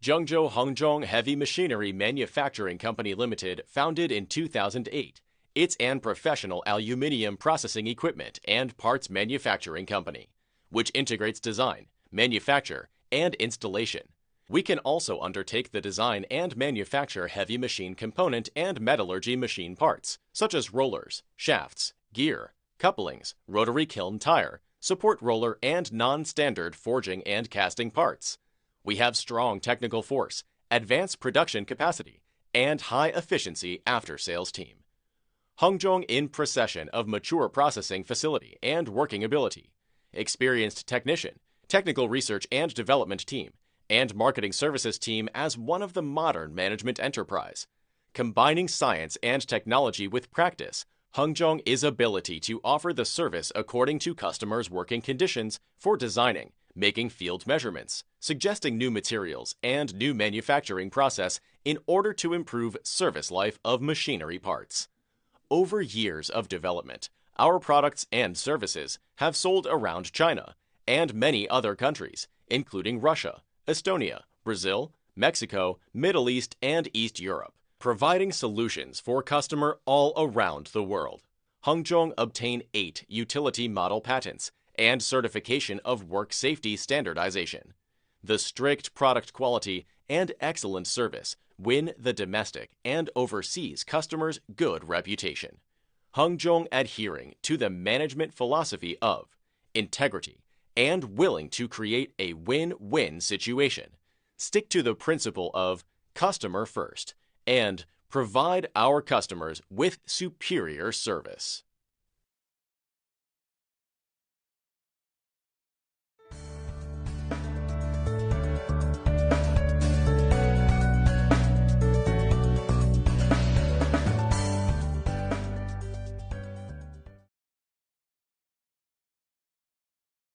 Zhengzhou Hengzhong Heavy Machinery Manufacturing Company Limited, founded in 2008. It's an professional aluminium processing equipment and parts manufacturing company, which integrates design, manufacture, and installation. We can also undertake the design and manufacture heavy machine component and metallurgy machine parts, such as rollers, shafts, gear, couplings, rotary kiln tire, support roller, and non-standard forging and casting parts. We have strong technical force, advanced production capacity, and high-efficiency after-sales team. Hengzhong in procession of mature processing facility and working ability, experienced technician, technical research and development team, and marketing services team as one of the modern management enterprise. Combining science and technology with practice, Hengzhong is ability to offer the service according to customers' working conditions for designing, making field measurements, suggesting new materials and new manufacturing process in order to improve service life of machinery parts. Over years of development, our products and services have sold around China and many other countries, including Russia, Estonia, Brazil, Mexico, Middle East, and East Europe, providing solutions for customer all around the world. Hengzhong obtained 8 utility model patents and certification of work safety standardization. The strict product quality and excellent service win the domestic and overseas customers' good reputation. Hengzhong adhering to the management philosophy of integrity and willing to create a win-win situation, stick to the principle of customer first, and provide our customers with superior service.